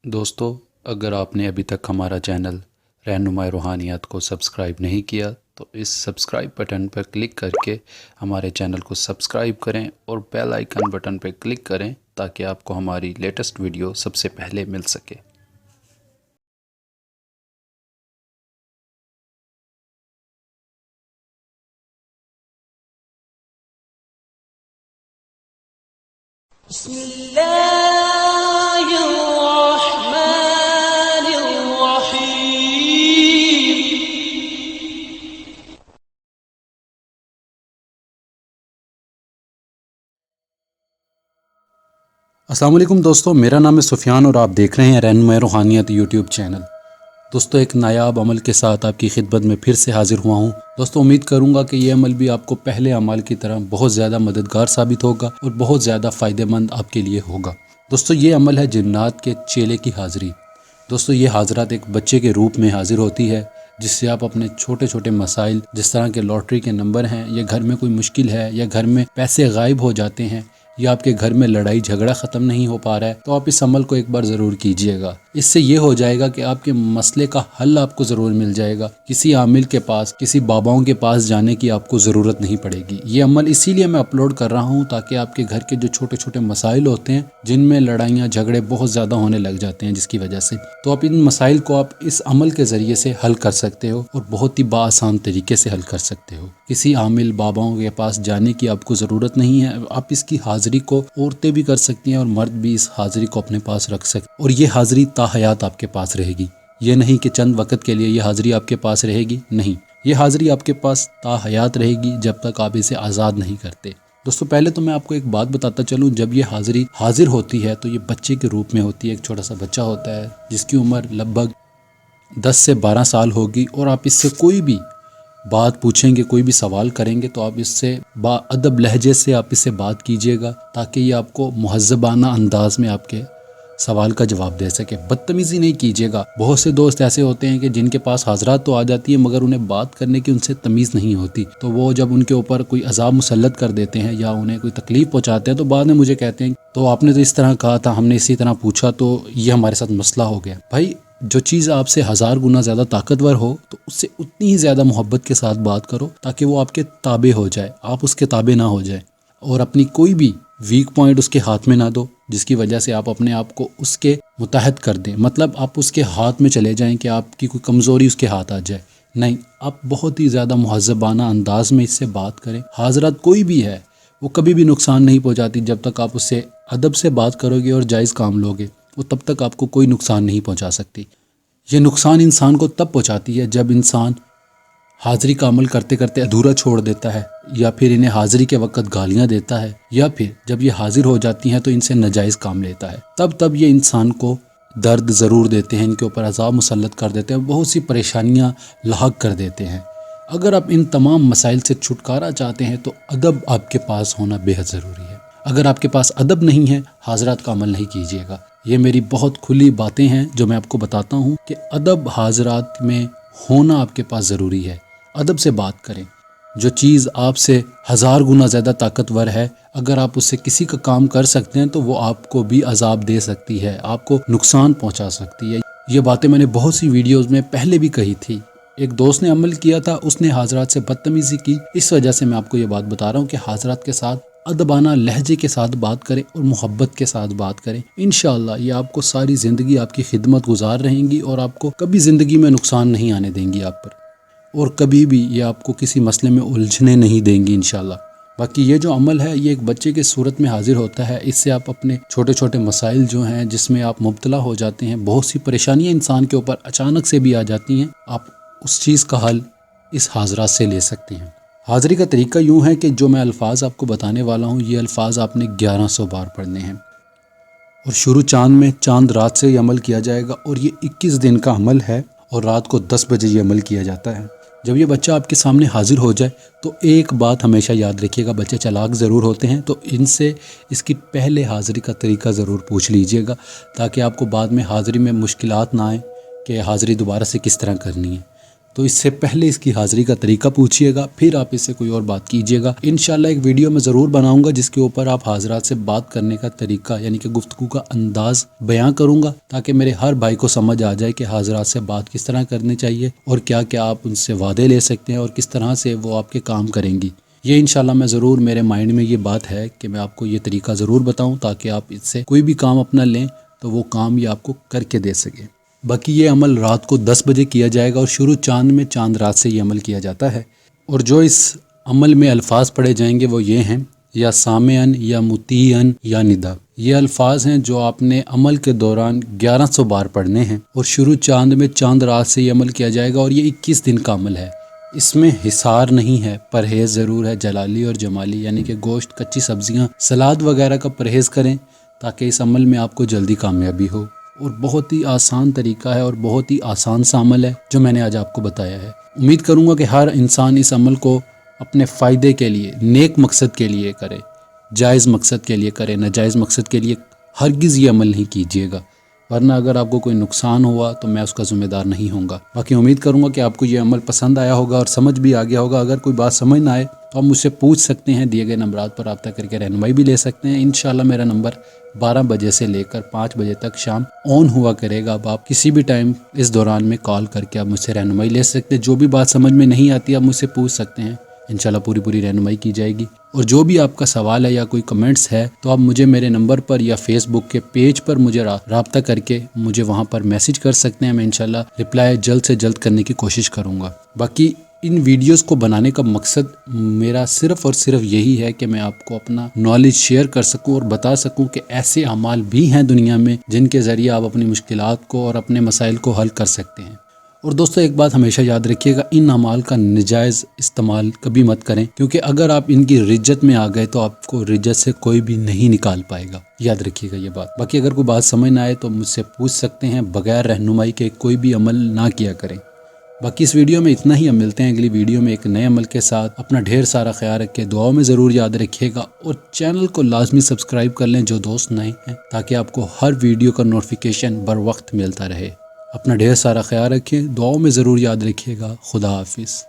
दोस्तों, अगर आपने अभी तक हमारा चैनल रहनुमाए रूहानियत को सब्सक्राइब नहीं किया तो इस सब्सक्राइब बटन पर क्लिक करके हमारे चैनल को सब्सक्राइब करें और बेल आइकन बटन पर क्लिक करें ताकि आपको हमारी लेटेस्ट वीडियो सबसे पहले मिल सके। अस्सलाम वालेकुम दोस्तों, मेरा नाम है सुफियान और आप देख रहे हैं रहनुमाए रूहानियत यूट्यूब चैनल। दोस्तों, एक नायाब अमल के साथ आपकी खिदमत में फिर से हाजिर हुआ हूँ। दोस्तों, उम्मीद करूँगा कि ये अमल भी आपको पहले अमल की तरह बहुत ज़्यादा मददगार साबित होगा और बहुत ज़्यादा फ़ायदेमंद आपके लिए होगा। दोस्तों, ये अमल है जिन्नात के चेले की हाज़िरी। दोस्तों, ये हाज़रात एक बच्चे के रूप में हाजिर होती है जिससे आप अपने छोटे छोटे मसाइल, जिस तरह के लॉटरी के नंबर हैं, या घर में कोई मुश्किल है, या घर में पैसे गायब हो जाते हैं, या आपके घर में लड़ाई झगड़ा ख़त्म नहीं हो पा रहा है, तो आप इस अमल को एक बार ज़रूर कीजिएगा। इससे ये हो जाएगा कि आपके मसले का हल आपको ज़रूर मिल जाएगा। किसी आमिल के पास, किसी बाबाओं के पास जाने की आपको ज़रूरत नहीं पड़ेगी। ये अमल इसीलिए मैं अपलोड कर रहा हूँ ताकि आपके घर के जो छोटे छोटे मसाइल होते हैं, जिनमें लड़ाइयाँ झगड़े बहुत ज़्यादा होने लग जाते हैं जिसकी वजह से, तो आप इन मसाइल को आप इस अमल के ज़रिए से हल कर सकते हो और बहुत ही बाआसान तरीके से हल कर सकते हो। किसी आमिल बाबाओं के पास जाने की आपको ज़रूरत नहीं है। आप इसकी हाज़िरी को औरतें भी कर सकती हैं और मर्द भी इस हाज़िरी को अपने पास रख सकते, और ये हाज़िरी ताहयात आपके पास रहेगी। ये नहीं कि चंद वक्त के लिए ये हाज़िरी आपके पास रहेगी, नहीं, ये हाज़िरी आपके पास ताहयात रहेगी जब तक आप इसे आज़ाद नहीं करते। दोस्तों, पहले तो मैं आपको एक बात बताता चलूँ, जब ये हाज़िरी हाजिर होती है तो ये बच्चे के रूप में होती है। एक छोटा सा बच्चा होता है जिसकी उम्र लगभग 10 से 12 साल होगी, और आप इससे कोई भी बात पूछेंगे, कोई भी सवाल करेंगे तो आप इससे बाअदब लहजे से आप इससे बात कीजिएगा ताकि ये आपको मुहज़्ज़बाना अंदाज में आपके सवाल का जवाब दे सके। बदतमीज़ी नहीं कीजिएगा। बहुत से दोस्त ऐसे होते हैं कि जिनके पास हाज़रात तो आ जाती है मगर उन्हें बात करने की उनसे तमीज़ नहीं होती, तो वो जब उनके ऊपर कोई अज़ाब मुसल्लत कर देते हैं या उन्हें कोई तकलीफ़ पहुँचाते हैं तो बाद में मुझे कहते हैं तो आपने तो इस तरह कहा था, हमने इसी तरह पूछा तो ये हमारे साथ मसला हो गया। भाई, जो चीज़ आपसे 1000 गुना ज़्यादा ताकतवर हो तो उससे उतनी ही ज़्यादा मोहब्बत के साथ बात करो ताकि वो आपके ताबे हो जाए, आप उसके ताबे ना हो जाए। और अपनी कोई भी वीक पॉइंट उसके हाथ में ना दो जिसकी वजह से आप अपने आप को उसके मुतहद कर दें। मतलब आप उसके हाथ में चले जाएं कि आपकी कोई कमज़ोरी उसके हाथ आ जाए। नहीं, आप बहुत ही ज़्यादा मुहज़्ज़बाना अंदाज में इससे बात करें। हाज़रात कोई भी है वो कभी भी नुकसान नहीं पहुँचाती। जब तक आप उससे अदब से बात करोगे और जायज़ काम लोगे, वो तब तक आपको कोई नुकसान नहीं पहुंचा सकती। ये नुकसान इंसान को तब पहुंचाती है जब इंसान हाज़िरी का अमल करते करते अधूरा छोड़ देता है, या फिर इन्हें हाज़िरी के वक्त गालियां देता है, या फिर जब ये हाजिर हो जाती हैं तो इनसे नाजायज़ काम लेता है। तब ये इंसान को दर्द ज़रूर देते हैं, इनके ऊपर अज़ाब मुसल्लत कर देते हैं, बहुत सी परेशानियाँ लाहक कर देते हैं। अगर आप इन तमाम मसाइल से छुटकारा चाहते हैं तो अदब आपके पास होना बेहद ज़रूरी है। अगर आपके पास अदब नहीं है, हाज़रात का अमल नहीं कीजिएगा। ये मेरी बहुत खुली बातें हैं जो मैं आपको बताता हूँ कि अदब हाज़रात में होना आपके पास ज़रूरी है। अदब से बात करें। जो चीज़ आपसे 1000 गुना ज़्यादा ताकतवर है, अगर आप उससे किसी का काम कर सकते हैं तो वो आपको भी अजाब दे सकती है, आपको नुकसान पहुँचा सकती है। ये बातें मैंने बहुत सी वीडियोज़ में पहले भी कही थी। एक दोस्त ने अमल किया था, उसने हाज़रात से बदतमीज़ी की। इस वजह से मैं आपको ये बात बता रहा हूँ कि हाज़रात के साथ अदबाना लहजे के साथ बात करें और मोहब्बत के साथ बात करें। इंशाअल्लाह ये आपको सारी ज़िंदगी आपकी खिदमत गुजार रहेंगी और आपको कभी ज़िंदगी में नुकसान नहीं आने देंगी आप पर, और कभी भी ये आपको किसी मसले में उलझने नहीं देंगी इंशाअल्लाह। बाकी ये जो अमल है ये एक बच्चे की सूरत में हाजिर होता है। इससे आप अपने छोटे छोटे मसाइल जो हैं जिसमें आप मुब्तला हो जाते हैं, बहुत सी परेशानियाँ इंसान के ऊपर अचानक से भी आ जाती हैं, आप उस चीज़ का हल इस हाज़रात से ले सकते हैं। हाज़िरी का तरीका यूँ है कि जो मैं अल्फाज आपको बताने वाला हूँ, ये अल्फाज आपने 1100 बार पढ़ने हैं, और शुरू चांद में, चांद रात से ये अमल किया जाएगा, और ये 21 दिन का अमल है, और रात को 10 बजे ये अमल किया जाता है। जब ये बच्चा आपके सामने हाजिर हो जाए तो एक बात हमेशा याद रखिएगा, बच्चे चालाक ज़रूर होते हैं, तो इनसे इसकी पहले हाज़िरी का तरीका ज़रूर पूछ लीजिएगा ताकि आपको बाद में हाज़िरी में मुश्किलात ना आए कि हाज़िरी दोबारा से किस तरह करनी है। تو اس سے پہلے اس کی حاضری کا طریقہ پوچھیے گا، پھر آپ اس سے کوئی اور بات کیجیے گا۔ انشاءاللہ ایک ویڈیو میں ضرور بناؤں گا جس کے اوپر آپ حاضرات سے بات کرنے کا طریقہ یعنی کہ گفتگو کا انداز بیان کروں گا، تاکہ میرے ہر بھائی کو سمجھ آ جائے کہ حاضرات سے بات کس طرح کرنی چاہیے اور کیا کیا آپ ان سے وعدے لے سکتے ہیں اور کس طرح سے وہ آپ کے کام کریں گی۔ یہ انشاءاللہ میں ضرور، میرے مائنڈ میں یہ بات ہے کہ میں آپ کو یہ طریقہ ضرور بتاؤں تاکہ آپ اس سے کوئی بھی کام اپنا لیں تو وہ کام یہ آپ کو کر کے دے سکیں۔ باقی یہ عمل رات کو 10 بجے کیا جائے گا اور شروع چاند میں، چاند رات سے یہ عمل کیا جاتا ہے۔ اور جو اس عمل میں الفاظ پڑھے جائیں گے وہ یہ ہیں: یا سامعن، یا مطیعن، یا ندا۔ یہ الفاظ ہیں جو آپ نے عمل کے دوران 1100 بار پڑھنے ہیں، اور شروع چاند میں، چاند رات سے یہ عمل کیا جائے گا، اور یہ 21 دن کا عمل ہے۔ اس میں حصار نہیں ہے، پرہیز ضرور ہے، جلالی اور جمالی یعنی کہ گوشت، کچی سبزیاں، سلاد وغیرہ کا پرہیز کریں تاکہ اس عمل میں آپ کو جلدی کامیابی ہو۔ اور بہت ہی آسان طریقہ ہے اور بہت ہی آسان سا عمل ہے جو میں نے آج آپ کو بتایا ہے۔ امید کروں گا کہ ہر انسان اس عمل کو اپنے فائدے کے لیے، نیک مقصد کے لیے کرے، جائز مقصد کے لیے کرے، ناجائز مقصد کے لیے ہرگز یہ عمل نہیں کیجیے گا، ورنہ اگر آپ کو کوئی نقصان ہوا تو میں اس کا ذمہ دار نہیں ہوں گا۔ باقی امید کروں گا کہ آپ کو یہ عمل پسند آیا ہوگا اور سمجھ بھی آ گیا ہوگا۔ اگر کوئی بات سمجھ نہ آئے تو آپ مجھ سے پوچھ سکتے ہیں، دیے گئے نمبرات پر رابطہ کر کے رہنمائی بھی لے سکتے ہیں۔ انشاءاللہ میرا نمبر 12 بجے سے لے کر 5 بجے تک شام آن ہوا کرے گا۔ اب آپ کسی بھی ٹائم اس دوران میں کال کر کے آپ مجھ سے رہنمائی لے سکتے ہیں۔ جو بھی بات سمجھ میں نہیں آتی آپ مجھ سے پوچھ سکتے ہیں، انشاءاللہ پوری رہنمائی کی جائے گی۔ اور جو بھی آپ کا سوال ہے یا کوئی کمنٹس ہے تو آپ مجھے میرے نمبر پر یا فیس بک کے پیج پر مجھے رابطہ کر کے مجھے وہاں پر میسج کر سکتے ہیں۔ میں انشاءاللہ رپلائی جلد سے جلد کرنے کی کوشش کروں گا۔ باقی ان ویڈیوز کو بنانے کا مقصد میرا صرف اور صرف یہی ہے کہ میں آپ کو اپنا نالج شیئر کر سکوں اور بتا سکوں کہ ایسے اعمال بھی ہیں دنیا میں جن کے ذریعے آپ اپنی مشکلات کو اور اپنے مسائل کو حل کر سکتے ہیں۔ اور دوستو ایک بات ہمیشہ یاد رکھیے گا، ان اعمال کا ناجائز استعمال کبھی مت کریں، کیونکہ اگر آپ ان کی رجت میں آ گئے تو آپ کو رجت سے کوئی بھی نہیں نکال پائے گا۔ یاد رکھیے گا یہ بات۔ باقی اگر کوئی بات سمجھ نہ آئے تو مجھ سے پوچھ سکتے ہیں، بغیر رہنمائی کے کوئی بھی عمل نہ کیا کریں۔ باقی اس ویڈیو میں اتنا ہی، ہم ملتے ہیں اگلی ویڈیو میں ایک نئے عمل کے ساتھ۔ اپنا ڈھیر سارا خیال رکھیں، دعاؤں میں ضرور یاد رکھیے گا، اور چینل کو لازمی سبسکرائب کر لیں جو دوست نئے ہیں، تاکہ آپ کو ہر ویڈیو کا نوٹیفیکیشن بر وقت ملتا رہے۔ اپنا ڈھیر سارا خیال رکھیں، دعاؤں میں ضرور یاد رکھیے گا۔ خدا حافظ۔